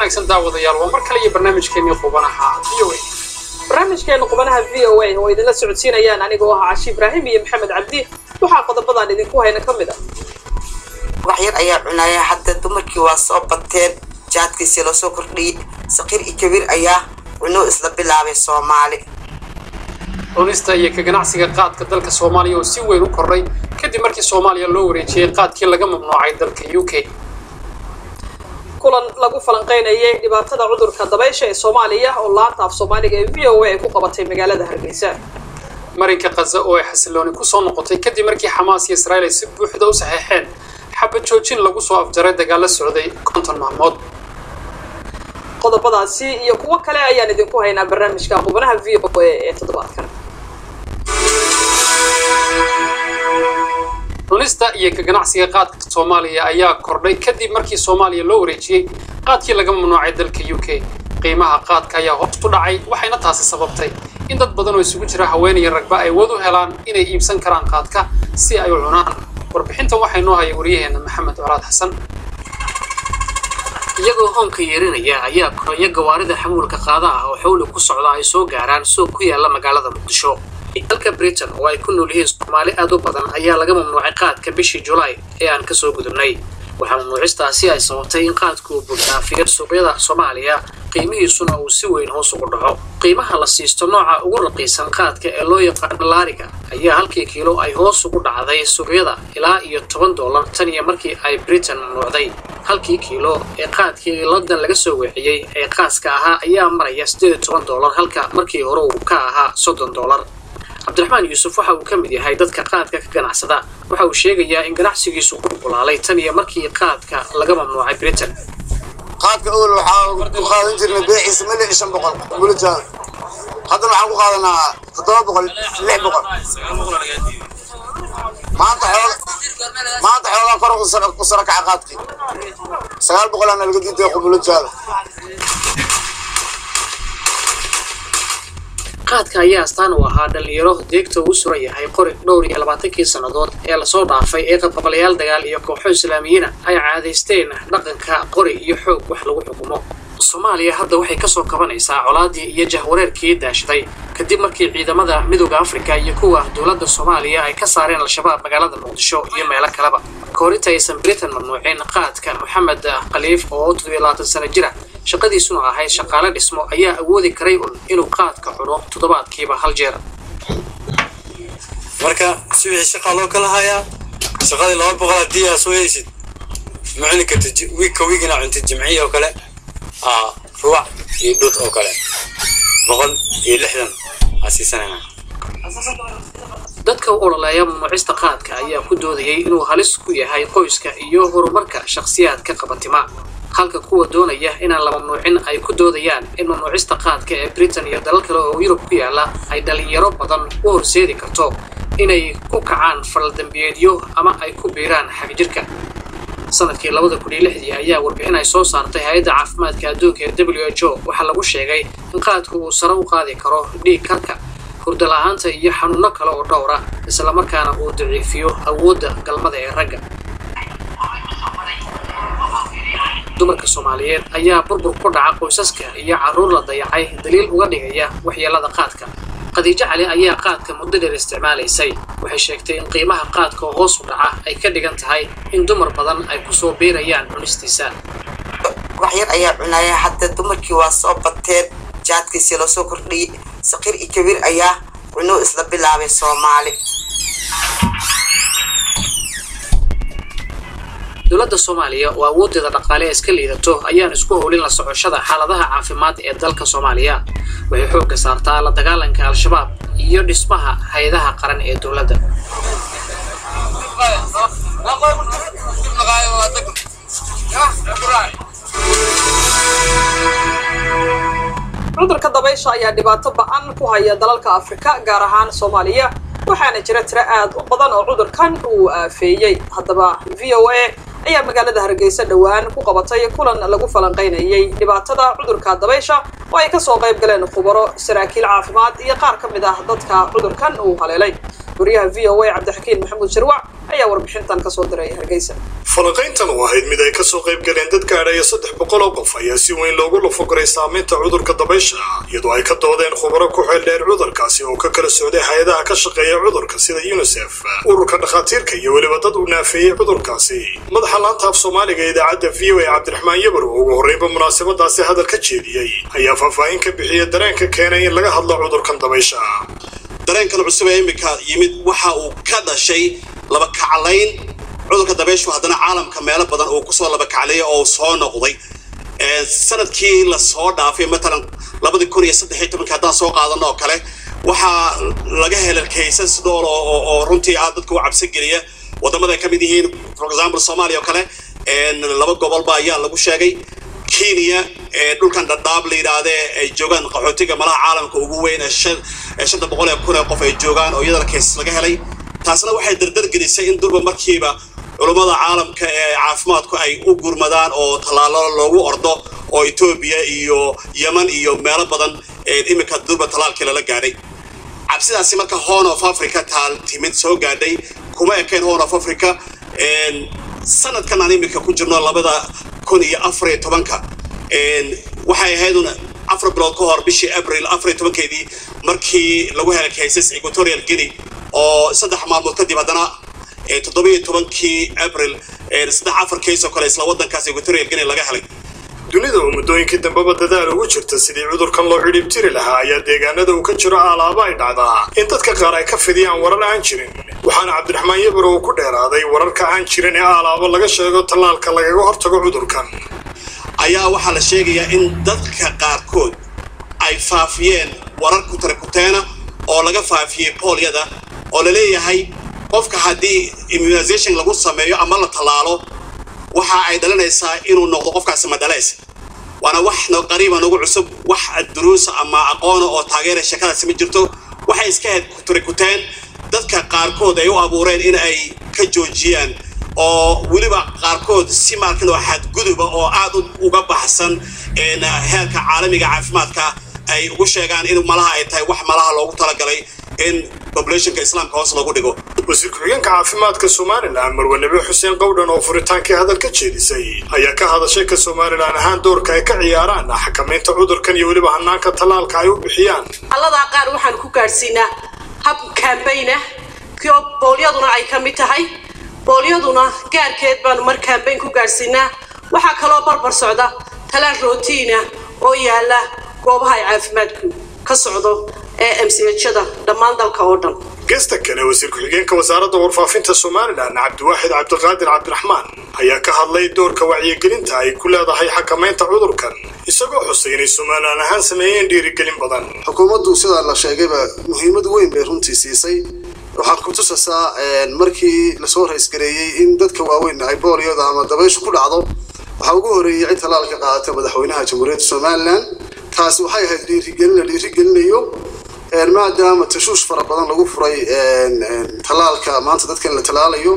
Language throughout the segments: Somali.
wanaagsan daawadayaal waa mar kale iyo barnaamijkeena qubanaha VOA barnaamijkeena qubanaha VOA oo idin la socodsiinayaan anigoo ah Caashi Ibraahim iyo Maxamed Cabdi waxa qodobadan idinku hayna kamid ah wax yar ayaa cunaya hadda dumarkii waa soo bateen jaadkiisa la soo kordhiyay saqiir iyo kabiir ayaa cuno isla bilaabay Soomaali cunista iyo ka ganacsiga qaadka dalka Soomaaliya oo si weyn u koray kadib markii Soomaaliya loo wareejiyay qaadkii laga mamnuucay dalka UK kulan lagu falanqeynayay dhibaatada cudurka dabaysha ee Soomaaliya oo laanta af Soomaaliga ee VOA ay ku qabatay magaalada Hargeysa marinka Gaza oo ay xasilooni ku soo noqotay kadib markii Xamaas iyo Israa'iil ay si buuxda u saxeexeen xabad joojin lagu soo afjaray dagaal socday 50 maalmood qodobadaasi iyo kuwa kale ayaan idinku haynaa barnaamijka qubanaha VOA ee toddobaadkan cunista iyo ka ganacsiga qaadka Soomaaliya ayaa kordhay kadib markii Soomaaliya loo wareejiyay qaadkii laga mamnuucay dalka UK qiimaha qaadka ayaa hoos u dhacay waxayna taasi sababtay in dad badan oo isugu jira haween iyo ragba ay wadu helaan inay iibsan karaan qaadka si ay u cunaan warbixintan waxay noo hayay wariyaheena Maxamed Waraad Xasan iyagoo hoonka yeerinaya ayaa koraya gawaarida xamuulka qaadaha oo xawli ku socda ay soo gaaraan suuq ku yaala magaalada Muqdisho dalka Britain oo ay ku nool yihiin Soomaali aad u badan ayaa laga mamnuucay qaadka bishii July ee aan ka soo gudubnay waxa mamnuucistaasi ay sababtay in qaadku uu buuxaafiyo suuqyada Soomaaliya qiimihiisuna uu si weyn hoos ugu dhaco qiimaha la siisto nooca ugu raqiisan qaadka ee loo yaqaan laariga ayaa halkii kiilo ay hoos ugu dhacday suuqyada ilaa iyo $10 tan iyo markii ay Britain mamnuucday halkii kiilo ee qaadkii London laga soo weeciyay ee qaaska ahaa ayaa maraya $18 halka markii hore uu ka ahaa $30 Abdulrahman Yusuf waxa uu ka mid yahay dadka qaadka ka ganacsada waxa uu sheegayaa in ganacsigiisu uu bulaalay tan iyo markii qaadka laga mamnuucay Britain qaadka oo waxa ku qaadan jirnay beexiisa milyan 500 bulshada haddana waxa ku qaadanaa 700 maanta xoolaha kor u sara ka qaadkii 900 ana laga diiday bulshada qaadka ayaa astaan u ahaa dhalinyaro deegta uu suran yahay qori dhowr iyo 20 sanadood ee la soo dhaafay ee qabqabalayaal dagaal iyo kooxo Islaamiyiin ay caadaysteen dhaqanka qori iyo xoog wax lagu xukumo Soomaaliya hadda waxay ka soo kabanaysaa colaadii iyo jahwareerkii daashday kadib markii ciidamada Midowga Afrika iyo kuwa dawladda Soomaaliya ay ka saareen al-shabaab magaalada Muqdisho iyo meelo kaleba koorinta aysan Britain mamnuucin qaadka Maxamed Khaliif oo 27 sano jira shaqadiisuna ahayd shaqaale dhismo ayaa awoodi karay inuu qaadka cuno toddobaadkiiba hal jeer marka si wixii shaqa loo kala hayaa shaqadii 200 diyaa soo yeeshid macallinka wiigna cunta jimciye oo kale ruuc iyo dad oo kale 160 asiisanana dadka u ololaya mamnuucista qaadka ayaa ku doodayay inuu halis ku yahay qoyska iyo horumarka shakhsiyaadka qabatima halka kuwa doonaya inaan la mamnuucin ay ku doodayaan in mamnuucista qaadka ee Britain iyo dalal kale oo Yurub ku yaala ay dhalinyaro badan u horseedi karto inay ku kacaan fal dambiyeedyo ama ay ku biiraan xagjirka sanadkii 2006 ayaa warbixin ay soo saartay hay'adda caafimaadka adduunka ee WHO waxa lagu sheegay in qaadku uu sare u qaadi karo dhiig karka hurdo la'aanta iyo xanuuno kale oo dhowr ah isla markaana uu daciifiyo awoodda galmada ee ragga dumarka Soomaaliyeed ayaa burbur ku dhaca qoysaska iyo caruur la dayacay daliil uga dhigaya waxyeelada qaadka Khadiija Cali ayaa qaadka muddo dheer isticmaalaysay waxay sheegtay in qiimaha qaadka hoos u dhaca ay ka dhigan tahay in dumar badan ay ku soo beerayaan cunistiisa wax yar ayaa cunaya hadda dumarkii waa soo bateen jaadkiisa la soo kordhiyay saqiir iyo kabiir ayaa cuno isla bilaabay Soomaali dawladda Soomaaliya oo awoodeeda dhaqaale iska liidato ayaan isku howlin la socoshada xaaladaha caafimaad ee dalka Soomaaliya waxay xoog ka saartaa la dagaalanka al-shabaab iyo dhismaha hay'adaha qaran ee dawladda cudurka dabaysha ayaa dhibaato ba'an ku haya dalalka Afrika gaar ahaan Soomaaliya waxaana jira tiro aad u badan oo cudurkan uu aafeeyay haddaba VOA ayaa magaalada Hargeysa dhawaan ku qabatay kulan lagu falanqeynayay dhibaatada cudurka dabaysha oo ay ka soo qayb galeen khubaro saraakiil caafimaad iyo qaar ka mid ah dadka cudurkan uu haleelay wariyaha VOA Cabdixakiin Maxamuud Sharwac ayaa warbixintan ka soo diray Hargeysa. falanqayntan wahayd mid ay ka soo qayb galeen dad gaadhaya 300 oo qof ayaa si weyn loogu lafogaray saameynta cudurka dabaysha iyadoo ay ka doodeen khubaro ku xeel dheer cudurkaasi oo ka kala socday hay'adaha ka shaqeeya cudurka sida UNICEF ururka dhakhaatiirka iyo waliba dad u naafeeyay cudurkaasi madaxa laanta af Soomaaliga ee idaacadda VOA Cabdiraxmaan Yabar oo ugu horreynba munaasabadaasi hadal ka jeediyay ayaa faahfaahin ka bixiyay dareenka keenay in laga hadlo cudurkan dabaysha dareenkan cusub ee imika yimid waxa uu ka dhashay laba kacalayn cudurka dabayshu haddana caalamka meelo badan oo ku soo laba kacalay oo soo noqday sanadkii la soo dhaafay matalan 2013 haddaan soo qaadano oo kale waxa laga helay cases dhowr oo runtii aad dadku u cabsi geliya wadamada ay ka mid yihiin for example Soomaaliya oo kale laba gobol baa ayaa lagu sheegay Kenya dhulkan Dadaab la yiraahdo ay joogaan qaxootiga malaha caalamka ugu weyn ee 500,000 qof ay joogaan oo iyada case laga helay taasna waxay dardar gelisay in durba markiiba culimada caalamka ee caafimaadku ay u gurmadaan oo talaalo loogu ordo oo Ethiopia iyo Yemen iyo meelo badan imika durba talaalkii la gaaray cabsidaasi marka Horn of Africa timid soo gaadhay kuma ekeen Horn of Africa sanadkan aan imika ku jirno 2014 waxay ahayduna 4 bilood ka hor bishii April 14keedii markii lagu helay cases Equatorial Guinea oo 3 maalmood kadib haddana 17kii April 4 case oo kale isla wadankaas Equatorial Guinea laga helay dunida oo muddooyinkii dambaba dadaal ugu jirta sidii cudurkan loo xidhiib tiri lahaa ayaa deegaanada uu ka jiro alaaba ay dhacdaa in dadka qaar ay ka fidiyaan warar aan jirin waxaana Cabdiraxmaan Yabar oo ku dheeraaday wararka aan jirin ee alaaba laga sheego talaalka lagaga hortago cudurkan ayaa waxa la sheegayaa in dadka qaarkood ay faafiyeen warar ku tarkuteena oo laga faafiyay poliyada oo la leeyahay qofka hadii immunization lagu sameeyo ama la talaalo waxa ay dhalanaysaa inuu noqdo qofkaasi madalays wana wax qariiban ugu cusub wax duruus ama aqoon oo taageera shaqadaasi ma jirto waxay iska heed ku tarkuteen dadka qaarkood ay u abuureen in ay ka joojiyaan oo waliba qaarkood si markan oo xad gudub oo aad uga baxsan heerka caalamiga caafimaadka ay ugu sheegaan in malaha ay tahay wax malaha loogu talagalay in populationka islaamka hoos lagu dhigo wasiir ku-xigeenka caafimaadka Soomaaliland Marwe Nabi Xuseen Qowdhan oo furitaankii hadal ka jeedisay ayaa ka hadashay ka Soomaaliland ahaan doorka ay ka ciyaaraan xakamaynta cudurkan iyo waliba hanaanka talaalka ay u bixiyaan allada qaar waxaan ku gaarsiinaa hab campaign oo booliyaduna ay ka mid tahay booliyaduna gaarkeed baan mar campaign ku gaarsiinaa waxa kale oo barbar socda talaal routine oo yaala goobaha caafimaadku ka socdo MCH-da dhammaan dalka oo dhan gesta kale wasiir ku-xigeenka wasaaradda warfaafinta Soomaaliland Cabdiwaaxid Cabdiqaadir Cabdiraxmaan ayaa ka hadlay doorka wacyigelinta ay ku leedahay xakamaynta cudurkan isagoo xusay in Soomaaliland ahaan sameeyeen dhiirigelin badan xukuumaddu sida la sheegayba muhiimad weyn bay runtii siisay waxaan ku tusasaa markii la soo raysgareeyay in dadka waaweyn ay booliyada ama dabayshu ku dhacdo waxa ugu horeeyay in talaalka qaatay madaxweynaha Jamhuuriyadda Soomaaliland taas waxay ahayd dhiirigelinayo maadaama tashuush fara badan lagu furay talaalka maanta dadkan la talaalayo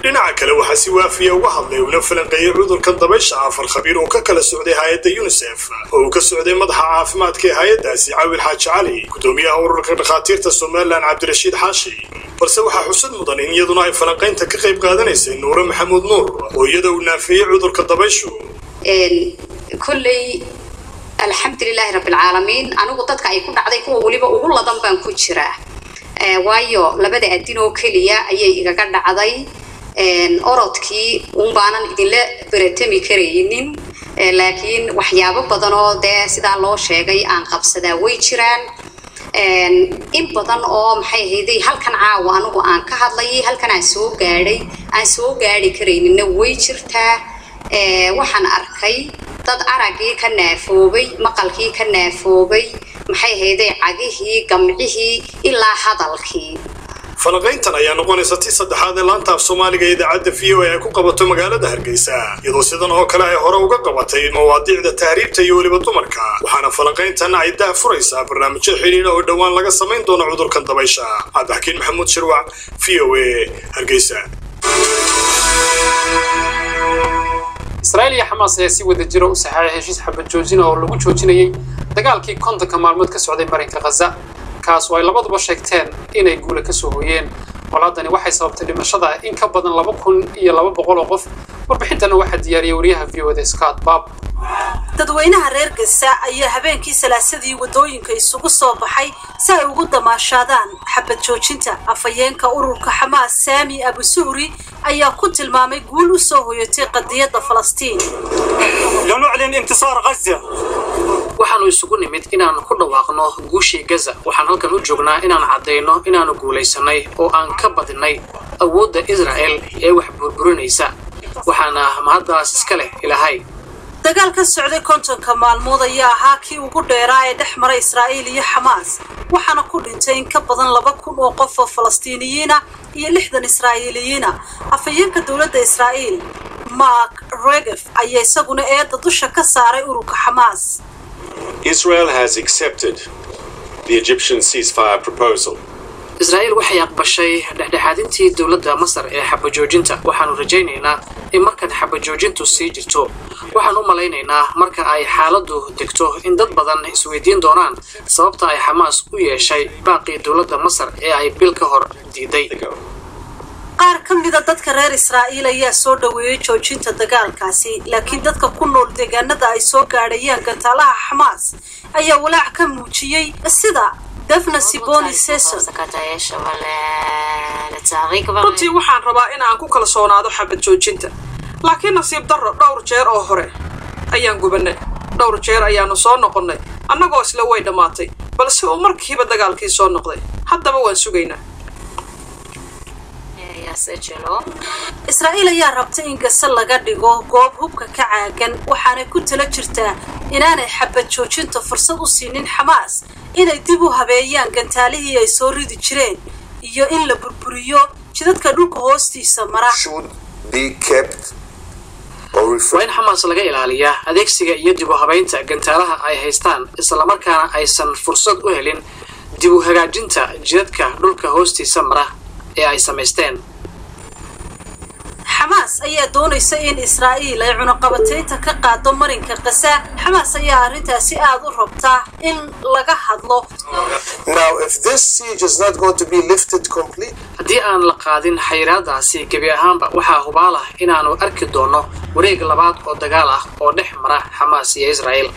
dhinaca kale waxa si waafiya uga hadlay una falanqeeyay cudurkan dabaysha afar khabiir oo ka kala socday hay'adda UNICEF oo ka socday madaxa caafimaadka ee hay'addaasi Caawil Xaaji Cali gudoomiyaha ururka dhakhaatiirta Soomaaliland Cabdirashiid Xaashi balse waxa xusad mudan in iyaduna ay falanqaynta ka qayb qaadanaysay Nuure Maxamuud Nuur oo iyada uu naafiyay cudurka dabayshu kullay alxamdulillahi rabbil caalamiin anigu dadka ay ku dhacday kuwa waliba ugu ladan baan ku jiraa waayo labada adin oo kaliya ayay igaga dhacday orodkii baanan idinla baratami karaynin laakiin waxyaabo badan oo sida loo sheegay aan qabsadaa way jiraan in badan oo maxay ahaydey halkan caawa anigu aan ka hadlayay halkan aan soo gaari karayninna way jirtaa waxaan arkay dad aragii ka naafoobay maqalkii ka naafoobay maxay ahaydey cagihii gamcihii ilaa hadalkii falanqayntan ayaa noqonaysa tii saddexaad ee laanta af Soomaaliga ee idaacadda VOA ay ku qabato magaalada Hargeysa iyadoo sidan oo kale ay hore uga qabatay mawaadiicda tahriibta iyo waliba dumarka waxaana falanqayntan ay daafuraysaa barnaamijyo xiriir oo dhawaan laga sameyn doono cudurkan dabaysha Cabdixakiin Maxamuud Shirwac VOA Hargeysa إسرائيل يا حماس سي wada jiro u saxay heshiis xabad joojin oo lagu joojinayay dagaalkii kontonka maalmood ka socday marinka Gaza kaas oo ay labaduba sheegteen inay guul ka soo hooyeen colaadani waxay sababtay dhimashada in ka badan 2,200 oo qof warbixintana waxaa diyaariyay wariyaha VOD Scott Bob dadweynaha reer Gaza ayaa habeenkii salaasadii wadooyinka isugu soo baxay si ay ugu damaashadaan xabad joojinta afayeenka ururka Xamaas Sami Abu Suhri ayaa ku tilmaamay guul u soo hoyatay qadiyadda Falastiin لنعلن انتصار غزة waxaanu isugu nimid inaan ku dhawaaqno guushii Gaza waxaan halkan u joognaa inaan cadeyno inaanu guuleysanay oo aan ka badinay awoodda Israel ee wax burburinaysa waxaana mahaddaas iska leh Ilaahay dagaalka socday kontonka maalmood ayaa ahaa kii ugu dheeraa ee dhex maray Israa'iil iyo Xamaas waxaana ku dhintay in ka badan 2,000 oo qof oo Falastiiniyiin ah iyo 60 Israa'iiliyiin ah afayeenka dawladda Israa'iil Mark Regev ayaa isaguna eedda dusha ka saaray ururka Xamaas Israel has accepted the Egyptian ceasefire proposal. Israel waxay aqbashay dhexdhexaadintii dawladda Masar ee xabajoojinta waxaanu rajaynaynaa in marka xabajoojintu sii jirto waxaan u malaynaynaa marka ay xaaladdu degto in dad badan isweydiin doonaan sababta ay Xamaas u yeeshay baaqi dawladda Masar ee ay bil ka hor diiday qaar ka mid ah dadka reer Israa'iil ayaa soo dhaweeyay joojinta dagaalkaasi laakiin dadka ku nool deegaanada ay soo gaadhayaan gantaalaha Xamaas ayaa walaac ka muujiyay sida Dafna Siboni Seso runtii waxaan rabaa in aan ku kalsoonaado xabad joojinta laakiin nasiib darro dhowr jeer oo hore ayaan gubanay dhowr jeer ayaanu soo noqonnay annagoo isla way dhamaatay balse uu markiiba dagaalkii soo noqday haddaba waan sugaynaa Israa'iil ayaa rabtay in Gaza laga dhigo goob hubka ka caagan waxaana ku tala jirtaa inaanay xabad joojinta fursad u siinin Xamaas inay dib u habeeyaan gantaalihii ay soo ridi jireen iyo in la burburiyo jidadka dhulka hoostiisa mara waa in Xamaas laga ilaaliyaa adeegsiga iyo dib u habeynta gantaalaha ay haystaan isla markaana aysan fursad u helin dib u hagaajinta jidadka dhulka hoostiisa mara ee ay sameysteen Xamaas ayaa doonaysa in Israa'iil ay cunaqabataynta ka qaado marinka Gaza Xamaas ayaa arrintaasi aad u rabtaa in laga hadlo Now if this siege is not going to be lifted completely haddii aan la qaadin xayiraadaasi gebi ahaanba waxaa hubaal ah inaanu arki doono wareeg labaad oo dagaal ah oo dhex mara Xamaas iyo Israa'iil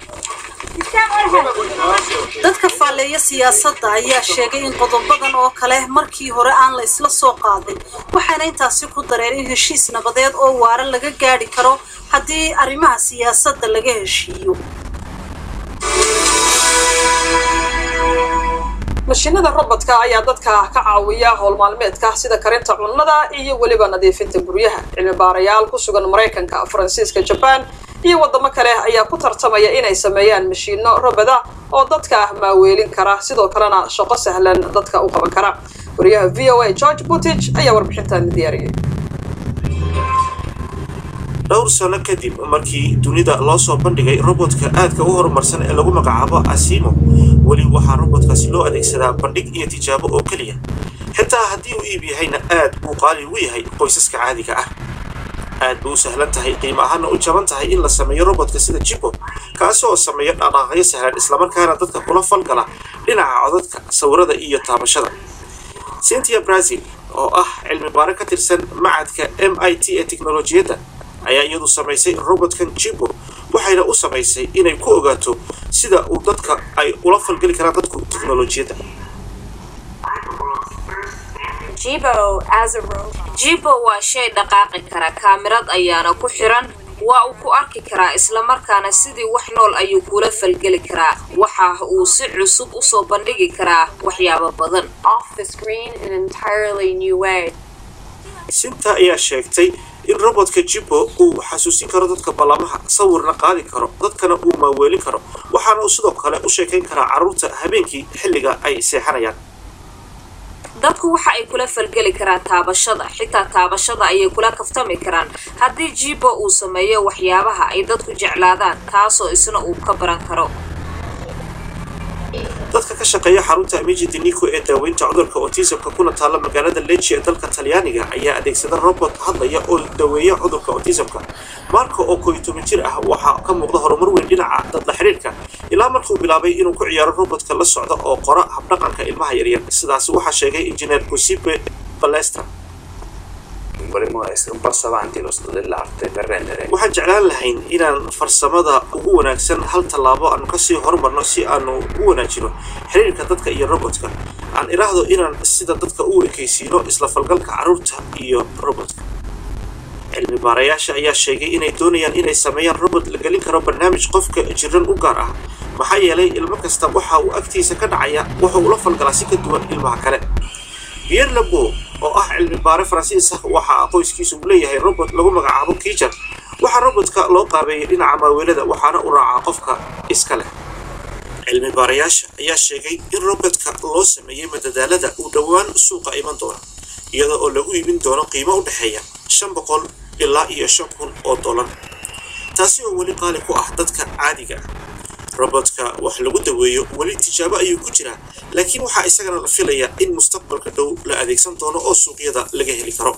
dadka faaleeya siyaasadda ayaa sheegay in qodobadan oo kale markii hore aan la isla soo qaadin waxaana intaasi ku dareen in heshiis nabadeed oo waara laga gaari karo haddii arrimaha siyaasadda laga heshiiyo mashiinada robot-ka ayaa dadka ka caawiya hawl maalmeedka sida karinta cunnada iyo waliba nadiifinta guryaha cilmi baarayaal ku sugan Mareykanka Faransiiska Japan iyo wadamo kale ayaa ku tartamaya inay sameeyaan mashiino robada oo dadka maaweelin kara sidoo kalena shaqo sahlan dadka u qaban kara wariyaha VOA George Buttigieg ayaa warbixintan diyaariyay dhowr sano kadib markii dunida loo soo bandhigay robotka aadka u horumarsan ee lagu magacaabo Asimo wali waxa robotkaasi loo adeegsadaa bandhig iyo tijaabo oo kaliya xitaa haddii uu iib yahayna aad uu qaali u yahay qoysaska caadiga ah aad buu sahlan tahay qiimo ahaan u jaban tahay in la sameeyo robotka sida Jibo kaasoo sameeya dhaqaaqyo sahlan isla markaana dadka kula falgala dhinaca codadka sawirada iyo taabashada Cynthia Brazil oo ah cilmi baare ka tirsan macadka MIT ee tiknoolajiyada ayaa iyadu samaysay robotkan Jibo waxayna u samaysay inay ku ogaato sida uu dadka ay ula falgali karaan dadku tiknoolajiyada Jibo waa shay dhaqaaqi kara kaamirad ayaana ku xiran waa uu ku arki karaa isla markaana sidii wax nool ayuu kula falgali karaa waxa uu si cusub u soo bandhigi karaa waxyaabo badan Sinta ayaa sheegtay in robotka Jibo uu xasuusin karo dadka balamaha sawirna qaadi karo dadkana uu maaweelin karo waxaana uu sidoo kale u sheekayn karaa carruurta habeenkii xilliga ay seexanayaan dadku waxa ay kula falgali karaan taabashada xitaa taabashada ayay kula kaftami karaan haddii Jibo uu sameeyo waxyaabaha ay dadku jeclaadaan taasoo isna uu ka baran karo dadka ka shaqeeya xarunta Amici di Nico ee daaweynta cudurka autismka kuna taala magaalada Lecce ee dalka Talyaaniga ayaa adeegsada robot hadlaya oo daweeya cudurka autismka Marco oo 12 jir ah waxa ka muuqda horumar weyn dhinaca dad la xiriirka ilaa markuu bilaabay inuu ku ciyaaro robotka la socdo oo qora hab dhaqanka ilmaha yaryar sidaas waxa sheegay injineer Giuseppe balestra Vorremmo essere un passo avanti lo studio dell'arte per rendere waxaan jeclaan lahayn inaan farsamada ugu wanaagsan hal tallaabo aanu kasii horumarno si aanu u wanaajino xiriirka dadka iyo robotka aan iraahdo inaan sida dadka u ekaysiino isla falgalka carruurta iyo robotka cilmi baarayaasha ayaa sheegay inay doonayaan inay sameeyaan robot la gelin karo barnaamij qofka jiran u gaar ah maxaa yeelay ilmo kasta waxa uu agtiisa ka dhacaya waxa uu la falgalaa si ka duwan ilmaha kale Pierre Lebow oo ah cilmi baare Faransiis ah waxa qoyskiisu u leeyahay robot lagu magacaabo Kijar waxa robotka loo qaabeeyay dhinaca maaweelada waxaana u raacaa qofka iska leh cilmi baarayaasha ayaa sheegay in robotka loo sameeyay madadaalada uu dhawaan suuqa iman doono iyadoo oo lagu iibin doono qiimo u dhaxeeya $500 ilaa $5,000 taasi oo weli qaali ku ah dadka caadiga ah robotka wax lagu daweeyo weli tijaabo ayuu ku jiraa laakiin waxa isagana la filayaa in mustaqbalka dhow la adeegsan doono oo suuqyada laga heli karo